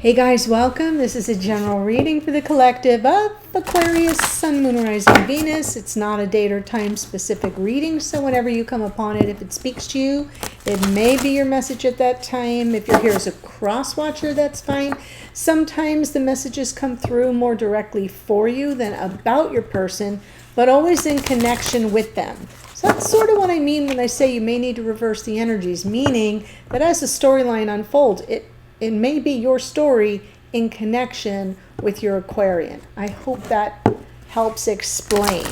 Hey guys, welcome. This is a general reading for the collective of Aquarius, Sun, Moon, Rising, Venus. It's not a date or time specific reading, so whenever you come upon it, if it speaks to you, it may be your message at that time. If you're here as a cross watcher, that's fine. Sometimes the messages come through more directly for you than about your person, but always in connection with them. So that's sort of what I mean when I say you may need to reverse the energies, meaning that as the storyline unfolds, it may be your story in connection with your Aquarian. I hope that helps explain.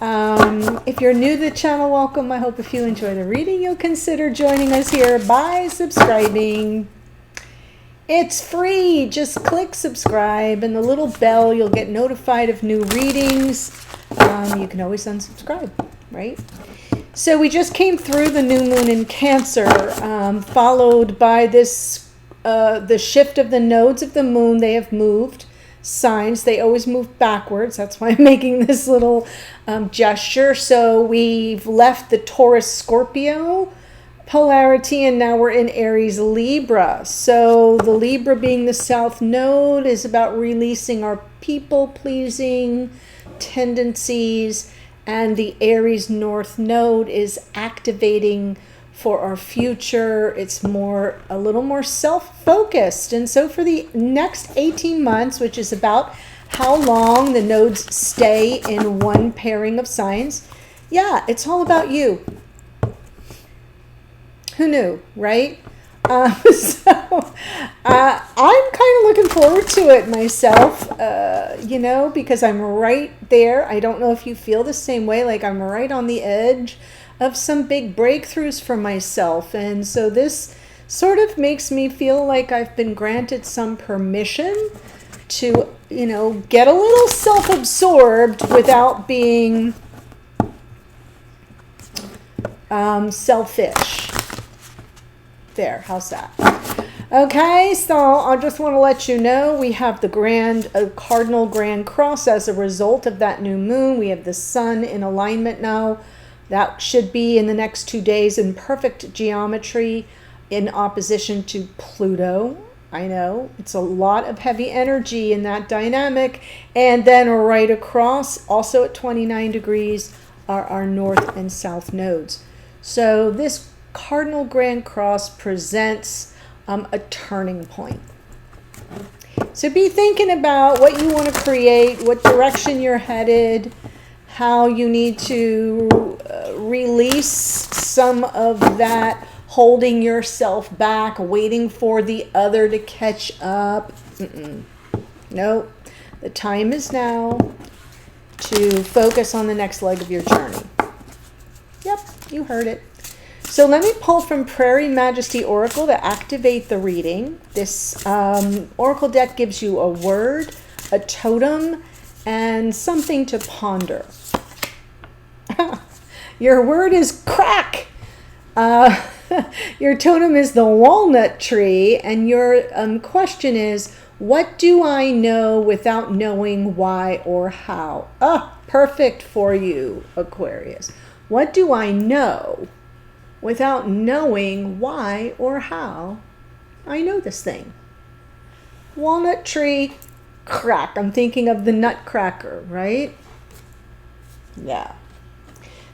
If you're new to the channel, welcome. I hope if you enjoy the reading, you'll consider joining us here by subscribing. It's free. Just click subscribe and the little bell. You'll get notified of new readings. You can always unsubscribe, right? So we just came through the new moon in Cancer, followed by this the shift of the nodes of the moon. They have moved signs. They always move backwards. That's why I'm making this little gesture. So we've left the Taurus Scorpio polarity and now we're in Aries Libra. So the Libra being the south node is about releasing our people pleasing tendencies, and the Aries north node is activating for our future. It's a little more self-focused. And so for the next 18 months, which is about how long the nodes stay in one pairing of signs, yeah, it's all about you. Who knew, right? I'm kind of looking forward to it myself, because I'm right there. I don't know if you feel the same way, like I'm right on the edge of some big breakthroughs for myself. And so this sort of makes me feel like I've been granted some permission to, get a little self-absorbed without being selfish. There, how's that? Okay, so I just want to let you know we have the cardinal grand cross as a result of that new moon. We have the sun in alignment now. That should be in the next 2 days in perfect geometry in opposition to Pluto. I know it's a lot of heavy energy in that dynamic. And then right across, also at 29 degrees, are our north and south nodes. So this cardinal grand cross presents a turning point. So be thinking about what you want to create, what direction you're headed, how you need to release some of that holding yourself back, waiting for the other to catch up. No, the time is now to focus on the next leg of your journey. Yep, you heard it. So let me pull from Prairie Majesty Oracle to activate the reading. This Oracle deck gives you a word, a totem, and something to ponder. Your word is crack. Your totem is the walnut tree, and your question is, what do I know without knowing why or how? Perfect for you, Aquarius. What do I know without knowing why or how I know this thing? Walnut tree, crack. I'm thinking of the nutcracker, right? Yeah.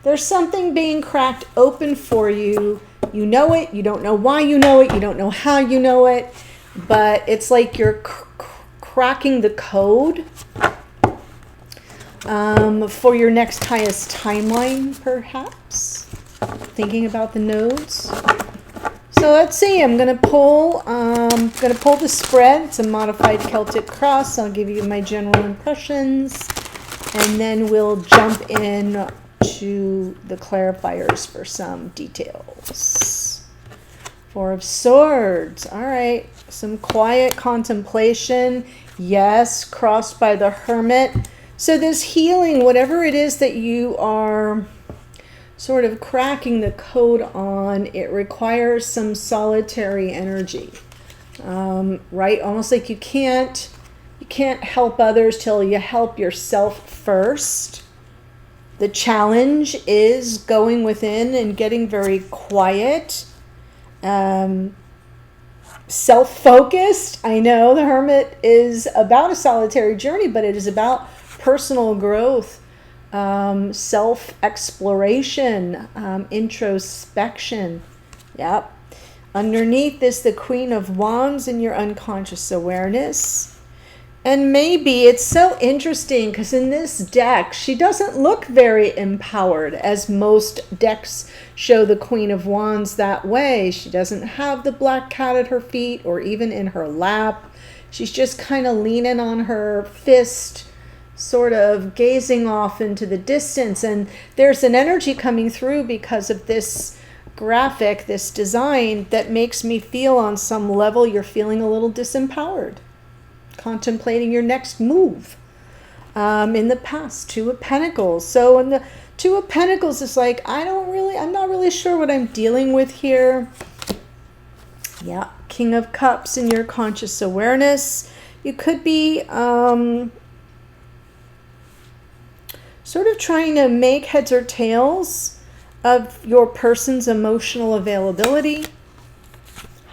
There's something being cracked open for you. You know it. You don't know why you know it. You don't know how you know it. But it's like you're cracking the code for your next highest timeline, perhaps. Thinking about the nodes. So let's see. I'm gonna pull the spread. It's a modified Celtic cross. I'll give you my general impressions, and then we'll jump in to the clarifiers for some details. Four of Swords. All right, some quiet contemplation. Yes, crossed by the Hermit. So this healing, whatever it is that you are sort of cracking the code on, it requires some solitary energy, right? Almost like you can't help others till you help yourself first. The challenge is going within and getting very quiet, self-focused. I know the Hermit is about a solitary journey, but it is about personal growth, self-exploration, introspection. Yep. Underneath this, the Queen of Wands in your unconscious awareness. And maybe it's so interesting because in this deck, she doesn't look very empowered, as most decks show the Queen of Wands that way. She doesn't have the black cat at her feet or even in her lap. She's just kind of leaning on her fist, sort of gazing off into the distance. And there's an energy coming through because of this graphic, this design, that makes me feel on some level you're feeling a little disempowered, contemplating your next move. In the past, Two of Pentacles. So in the Two of Pentacles is like, I'm not really sure what I'm dealing with here. Yeah, King of Cups in your conscious awareness. You could be sort of trying to make heads or tails of your person's emotional availability.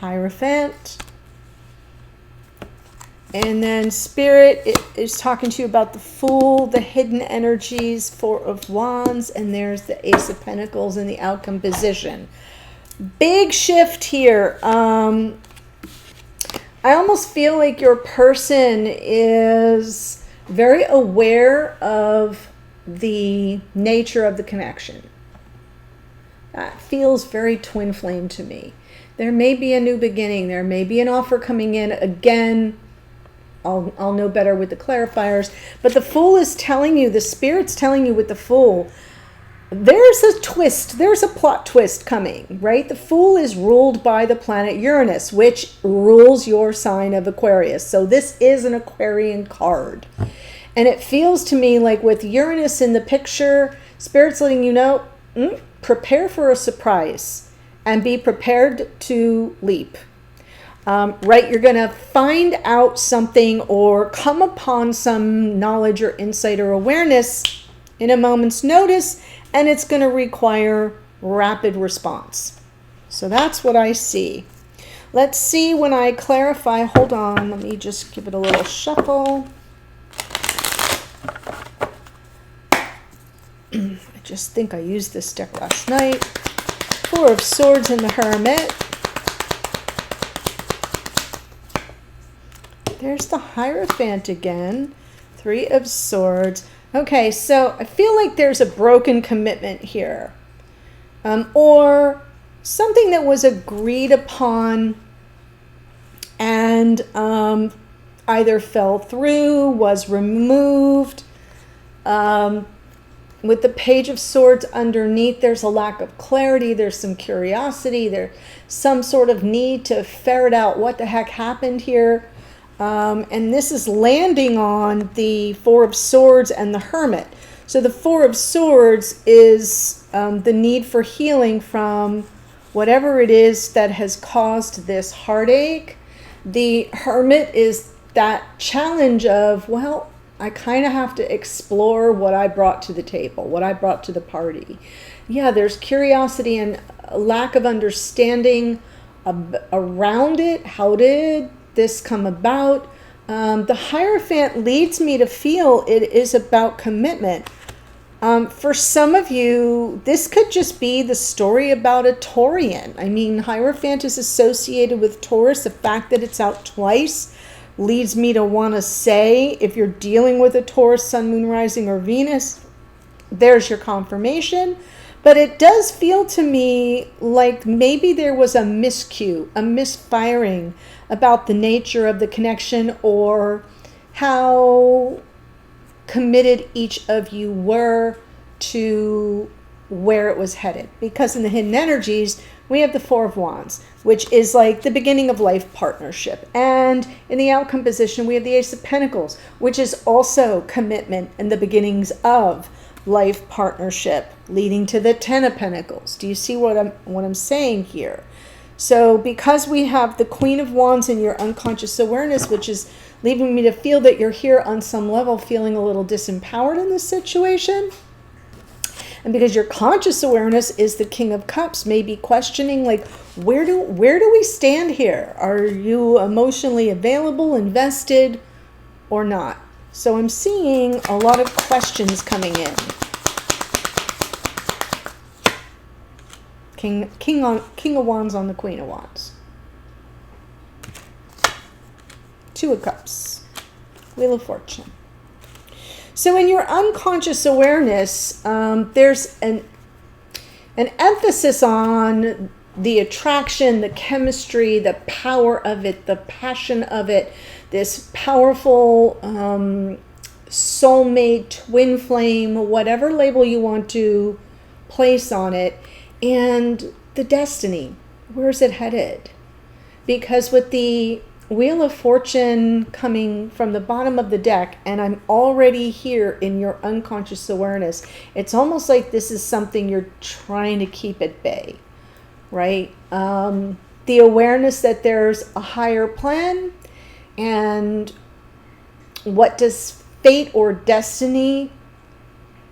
Hierophant. And then Spirit is talking to you about the Fool, the hidden energies, Four of Wands, and there's the Ace of Pentacles in the outcome position. Big shift here. I almost feel like your person is very aware of the nature of the connection. That feels very twin flame to me. There may be a new beginning. There may be an offer coming in. Again, I'll know better with the clarifiers. But the Fool is telling you, the Spirit's telling you with the Fool, there's a twist. There's a plot twist coming, right? The Fool is ruled by the planet Uranus, which rules your sign of Aquarius. So this is an Aquarian card. And it feels to me like with Uranus in the picture, Spirit's letting you know, prepare for a surprise and be prepared to leap. Right, you're going to find out something or come upon some knowledge or insight or awareness in a moment's notice, and it's going to require rapid response. So that's what I see. Let's see when I clarify. Hold on, let me just give it a little shuffle. I just think I used this deck last night. Four of Swords in the Hermit. There's the Hierophant again. Three of Swords. Okay, so I feel like there's a broken commitment here. Or something that was agreed upon and either fell through, was removed. With the Page of Swords underneath, there's a lack of clarity. There's some curiosity. There's some sort of need to ferret out what the heck happened here. And this is landing on the Four of Swords and the Hermit. So the Four of Swords is the need for healing from whatever it is that has caused this heartache. The Hermit is that challenge of, well, I kind of have to explore what I brought to the table, what I brought to the party. Yeah, there's curiosity and a lack of understanding around it. How did this come about? The Hierophant leads me to feel it is about commitment. For some of you, this could just be the story about a Taurian. I mean, Hierophant is associated with Taurus. The fact that it's out twice leads me to want to say, if you're dealing with a Taurus, Sun, Moon, Rising, or Venus, there's your confirmation. But it does feel to me like maybe there was a miscue, a misfiring about the nature of the connection or how committed each of you were to where it was headed. Because in the hidden energies, we have the Four of Wands, which is like the beginning of life partnership. And in the outcome position, we have the Ace of Pentacles, which is also commitment and the beginnings of life partnership, leading to the Ten of Pentacles. Do you see what I'm saying here? So because we have the Queen of Wands in your unconscious awareness, which is leaving me to feel that you're here on some level feeling a little disempowered in this situation. And because your conscious awareness is the King of Cups, maybe questioning like, where do we stand here? Are you emotionally available, invested, or not? So I'm seeing a lot of questions coming in. King of Wands on the Queen of Wands. Two of Cups. Wheel of Fortune. So in your unconscious awareness, there's an emphasis on the attraction, the chemistry, the power of it, the passion of it, this powerful soulmate, twin flame, whatever label you want to place on it, and the destiny. Where's it headed? Because with the Wheel of Fortune coming from the bottom of the deck, and I'm already here in your unconscious awareness, it's almost like this is something you're trying to keep at bay, right? The awareness that there's a higher plan, and what does fate or destiny,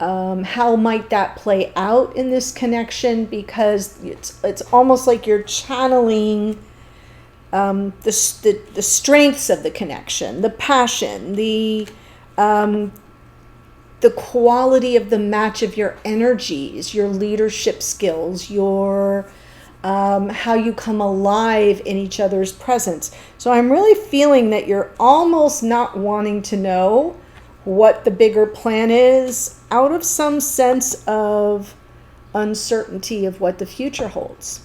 how might that play out in this connection? Because it's almost like you're channeling the strengths of the connection, the passion, the quality of the match of your energies, your leadership skills, your how you come alive in each other's presence. So I'm really feeling that you're almost not wanting to know what the bigger plan is, out of some sense of uncertainty of what the future holds.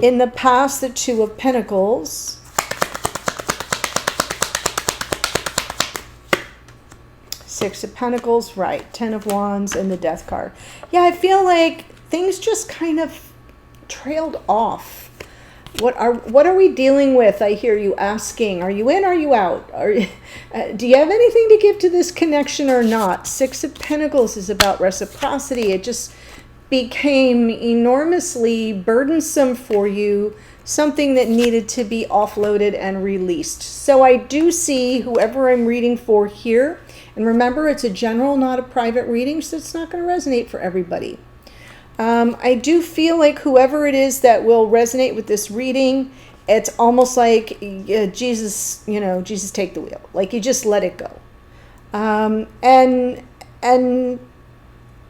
In the past, the Two of Pentacles, Six of Pentacles, right, Ten of Wands, and the Death card. Yeah, I feel like things just kind of trailed off. What are we dealing with? I hear you asking. Are you in? Are you out? Do you have anything to give to this connection or not? Six of Pentacles is about reciprocity. It just became enormously burdensome for you, something that needed to be offloaded and released. So I do see whoever I'm reading for here, and remember it's a general, not a private reading, so it's not going to resonate for everybody. I do feel like whoever it is that will resonate with this reading, it's almost like Jesus, Jesus take the wheel. Like you just let it go. And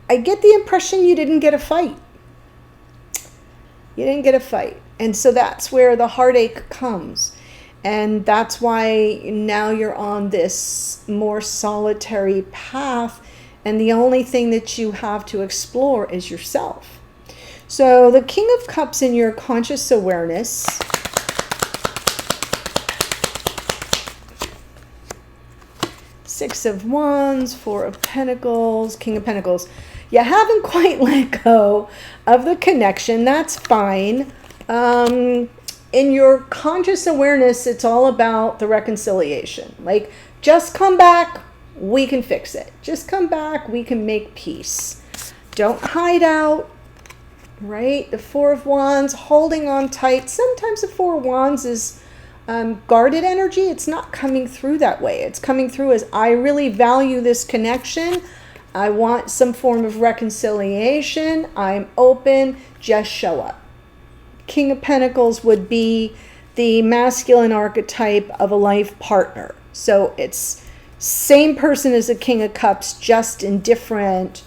I get the impression you didn't get a fight. You didn't get a fight. And so that's where the heartache comes. And that's why now you're on this more solitary path. And the only thing that you have to explore is yourself. So the King of Cups in your conscious awareness. Six of Wands, Four of Pentacles, King of Pentacles. You haven't quite let go of the connection. That's fine. In your conscious awareness, it's all about the reconciliation. Like, just come back. We can fix it. Just come back. We can make peace. Don't hide out, right? The Four of Wands, holding on tight. Sometimes the Four of Wands is guarded energy. It's not coming through that way. It's coming through as, I really value this connection. I want some form of reconciliation. I'm open. Just show up. King of Pentacles would be the masculine archetype of a life partner. So it's same person as a King of Cups, just in different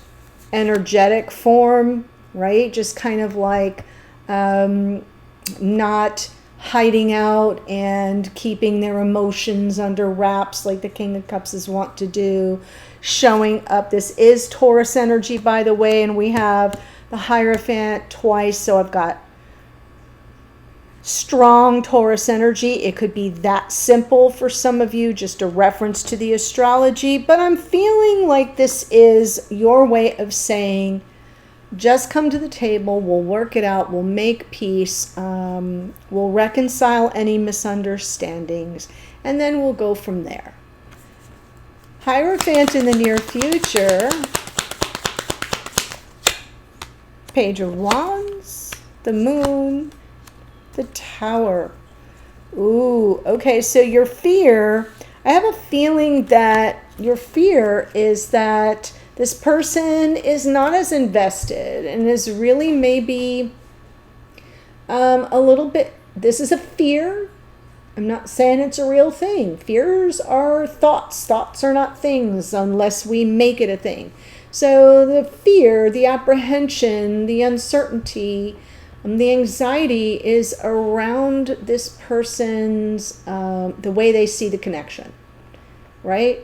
energetic form, right? Just kind of like not hiding out and keeping their emotions under wraps like the King of Cups is wont to do. Showing up. This is Taurus energy, by the way, and we have the Hierophant twice, so I've got strong Taurus energy. It could be that simple for some of you, just a reference to the astrology, but I'm feeling like this is your way of saying, just come to the table, we'll work it out, we'll make peace, we'll reconcile any misunderstandings, and then we'll go from there. Hierophant in the near future, Page of Wands, the Moon, the Tower. Ooh, okay, so your fear, I have a feeling that your fear is that This person is not as invested and is really maybe a little bit, this is a fear. I'm not saying it's a real thing. Fears are thoughts. Thoughts are not things unless we make it a thing. So the fear, the apprehension, the uncertainty, the anxiety is around this person's, the way they see the connection, right?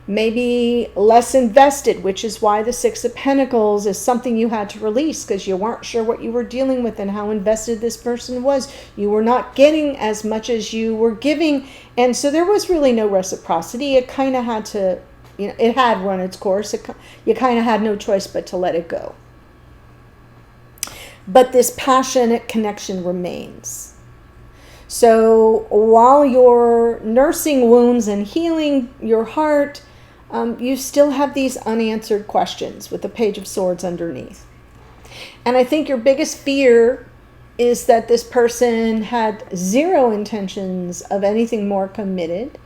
Maybe less invested, which is why the Six of Pentacles is something you had to release because you weren't sure what you were dealing with and how invested this person was. You were not getting as much as you were giving. And so there was really no reciprocity. It kind of had to, it had run its course. You kind of had no choice but to let it go. But this passionate connection remains. So while you're nursing wounds and healing your heart, you still have these unanswered questions with the Page of Swords underneath. And I think your biggest fear is that this person had zero intentions of anything more committed.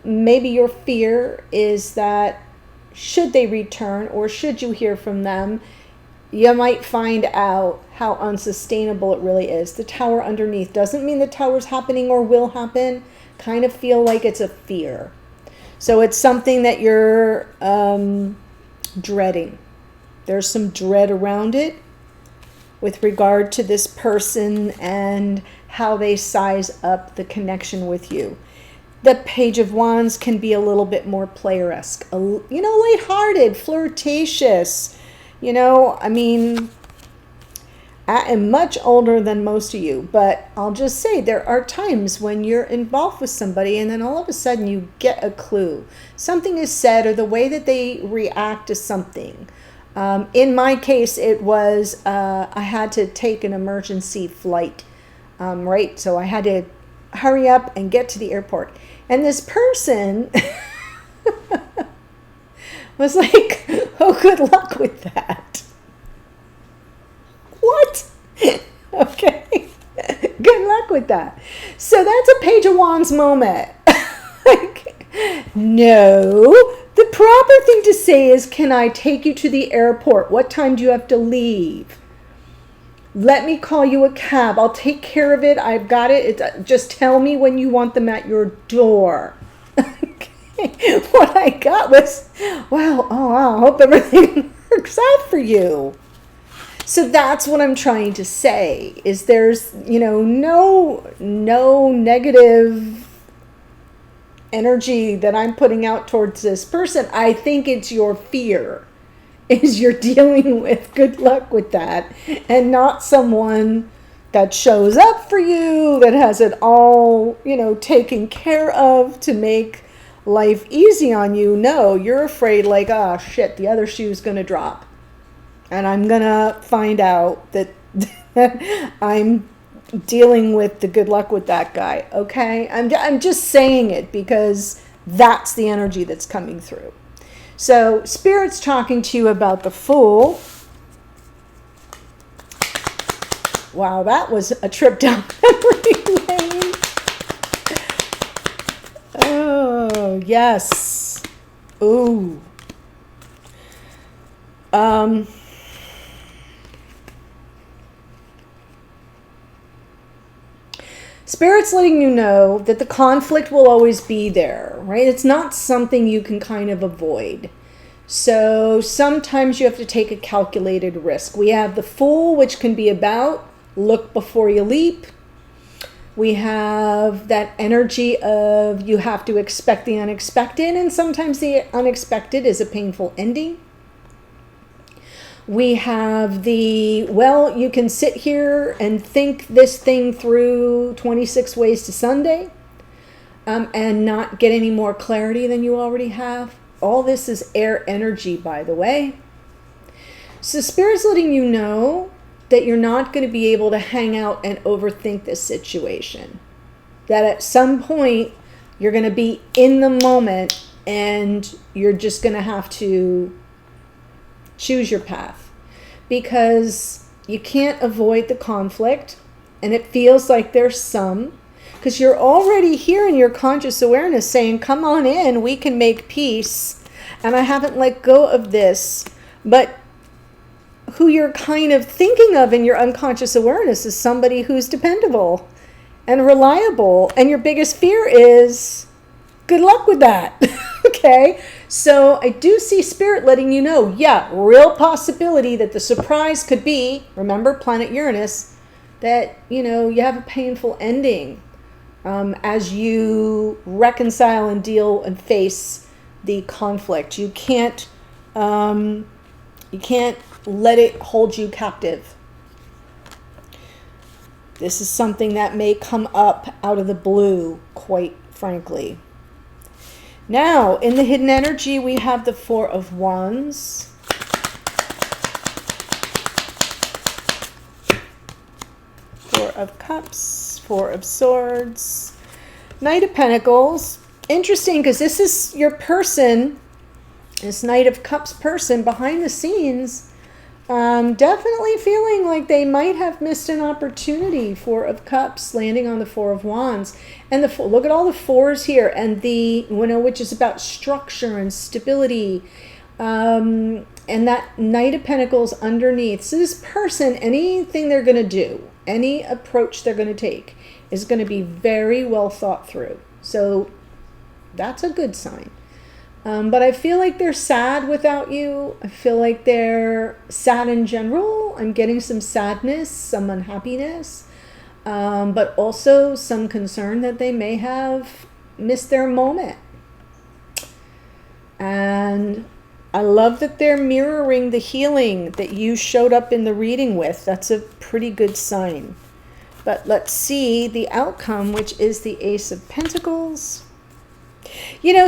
Maybe your fear is that should they return or should you hear from them, you might find out how unsustainable it really is. The Tower underneath doesn't mean the Tower's happening or will happen. Kind of feel like it's a fear. So it's something that you're dreading. There's some dread around it with regard to this person and how they size up the connection with you. The Page of Wands can be a little bit more player-esque, lighthearted, flirtatious. I mean, I am much older than most of you, but I'll just say there are times when you're involved with somebody and then all of a sudden you get a clue. Something is said or the way that they react to something. In my case, it was I had to take an emergency flight, right? So I had to hurry up and get to the airport. And this person was like, oh, good luck with that. What? Okay. Good luck with that. So that's a Page of Wands moment. No. The proper thing to say is, can I take you to the airport? What time do you have to leave? Let me call you a cab. I'll take care of it. I've got it. Just tell me when you want them at your door. What I got was, wow, I hope everything works out for you. So that's what I'm trying to say, is there's, no negative energy that I'm putting out towards this person. I think it's your fear, is you're dealing with. Good luck with that. And not someone that shows up for you, that has it all, taken care of to make life easy on you. No, you're afraid like, oh shit, the other shoe's going to drop. And I'm going to find out that I'm dealing with the good luck with that guy. Okay. I'm just saying it because that's the energy that's coming through. So Spirit's talking to you about the Fool. Wow. That was a trip down memory lane. Oh, yes. Ooh. Spirit's letting you know that the conflict will always be there, right? It's not something you can kind of avoid. So sometimes you have to take a calculated risk. We have the Fool, which can be about look before you leap. We have that energy of you have to expect the unexpected, and sometimes the unexpected is a painful ending. We have the, well, you can sit here and think this thing through 26 ways to Sunday and not get any more clarity than you already have. All this is air energy, by the way. So Spirit's letting you know that you're not going to be able to hang out and overthink this situation. That at some point, you're going to be in the moment and you're just going to have to choose your path, because you can't avoid the conflict, and it feels like there's some, because you're already here in your conscious awareness saying, come on in, we can make peace. and I haven't let go of this. But who you're kind of thinking of in your unconscious awareness is somebody who's dependable and reliable. And your biggest fear is good luck with that. Okay. So I do see Spirit letting you know, yeah, real possibility that the surprise could be, remember planet Uranus, that, you have a painful ending as you reconcile and deal and face the conflict. You can't let it hold you captive. This is something that may come up out of the blue, quite frankly. Now, in the hidden energy, we have the Four of Wands. Four of Cups, Four of Swords, Knight of Pentacles. Interesting, because this is your person, this Knight of Cups person behind the scenes, definitely feeling like they might have missed an opportunity. Four of Cups landing on the Four of Wands. And look at all the fours here, and which is about structure and stability. And that Knight of Pentacles underneath. So this person, anything they're going to do, any approach they're going to take is going to be very well thought through. So that's a good sign. But I feel like they're sad without you. I feel like they're sad in general. I'm getting some sadness, some unhappiness, but also some concern that they may have missed their moment. And I love that they're mirroring the healing that you showed up in the reading with. That's a pretty good sign. But let's see the outcome, which is the Ace of Pentacles.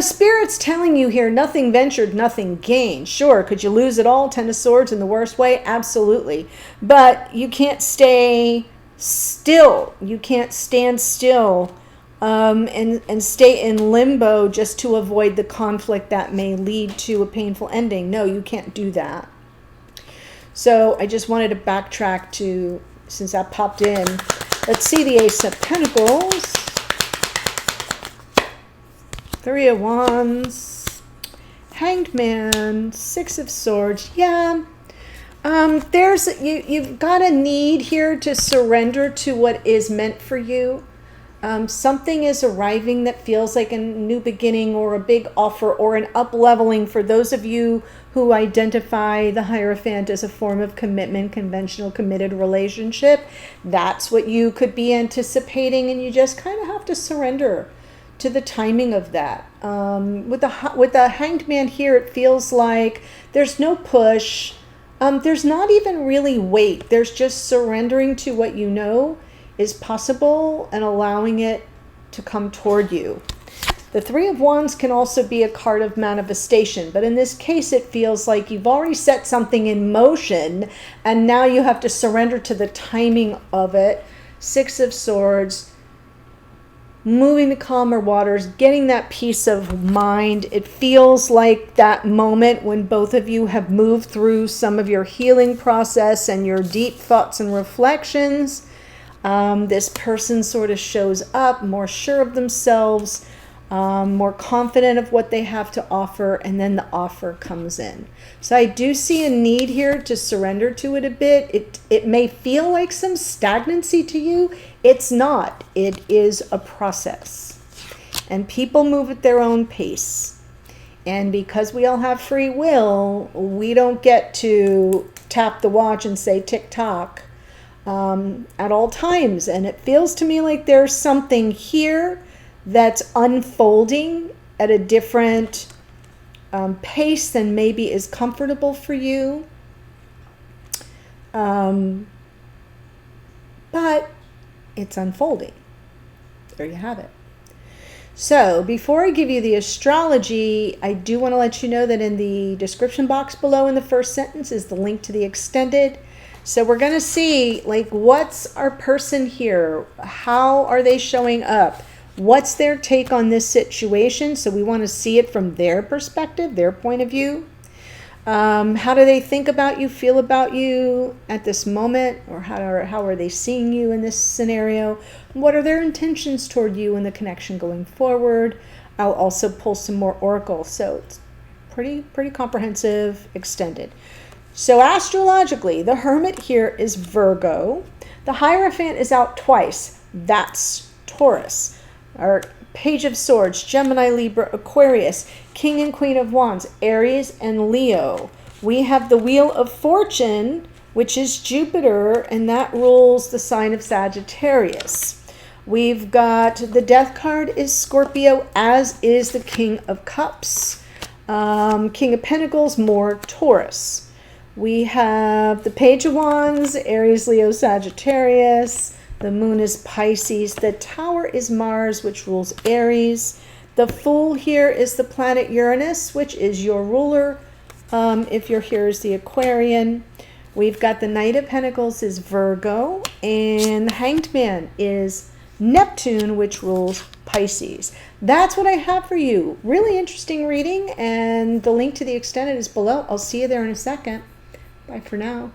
Spirit's telling you here, nothing ventured, nothing gained. Sure, could you lose it all? Ten of Swords in the worst way? Absolutely. But you can't stay still. You can't stand still and stay in limbo just to avoid the conflict that may lead to a painful ending. No, you can't do that. So I just wanted to backtrack to, since that popped in, let's see the Ace of Pentacles. Three of Wands, Hanged Man, Six of Swords. Yeah, you've got a need here to surrender to what is meant for you. Something is arriving that feels like a new beginning or a big offer or an up-leveling for those of you who identify the Hierophant as a form of commitment, conventional committed relationship. That's what you could be anticipating, and you just kind of have to surrender to the timing of that. With the Hanged Man here, it feels like there's no push. There's not even really weight. There's just surrendering to what you know is possible and allowing it to come toward you. The Three of Wands can also be a card of manifestation, but in this case, it feels like you've already set something in motion and now you have to surrender to the timing of it. Six of Swords, moving to calmer waters, getting that peace of mind. It feels like that moment when both of you have moved through some of your healing process and your deep thoughts and reflections. This person sort of shows up more sure of themselves, more confident of what they have to offer, and then the offer comes in. So I do see a need here to surrender to it a bit. It may feel like some stagnancy to you. It's not. It is a process. And people move at their own pace. And because we all have free will, we don't get to tap the watch and say tick-tock at all times. And it feels to me like there's something here that's unfolding at a different pace than maybe is comfortable for you. But it's unfolding. There you have it. So before I give you the astrology, I do want to let you know that in the description box below in the first sentence is the link to the extended. So we're going to see, like, what's our person here? How are they showing up? What's their take on this situation? So we want to see it from their perspective, their point of view. How do they think about you, feel about you at this moment? Or how are they seeing you in this scenario? What are their intentions toward you and the connection going forward? I'll also pull some more oracle. So it's pretty comprehensive, extended. So astrologically, the Hermit here is Virgo. The Hierophant is out twice. That's Taurus. Our Page of Swords, Gemini, Libra, Aquarius. King and Queen of Wands, Aries and Leo. We have the Wheel of Fortune, which is Jupiter, and that rules the sign of Sagittarius. We've got the Death card is Scorpio, as is the King of Cups. King of Pentacles, more Taurus. We have the Page of Wands, Aries, Leo, Sagittarius. The Moon is Pisces. The Tower is Mars, which rules Aries. The Fool here is the planet Uranus, which is your ruler. If you're here is the Aquarian. We've got the Knight of Pentacles is Virgo. And the Hanged Man is Neptune, which rules Pisces. That's what I have for you. Really interesting reading, and the link to the extended is below. I'll see you there in a second. Bye for now.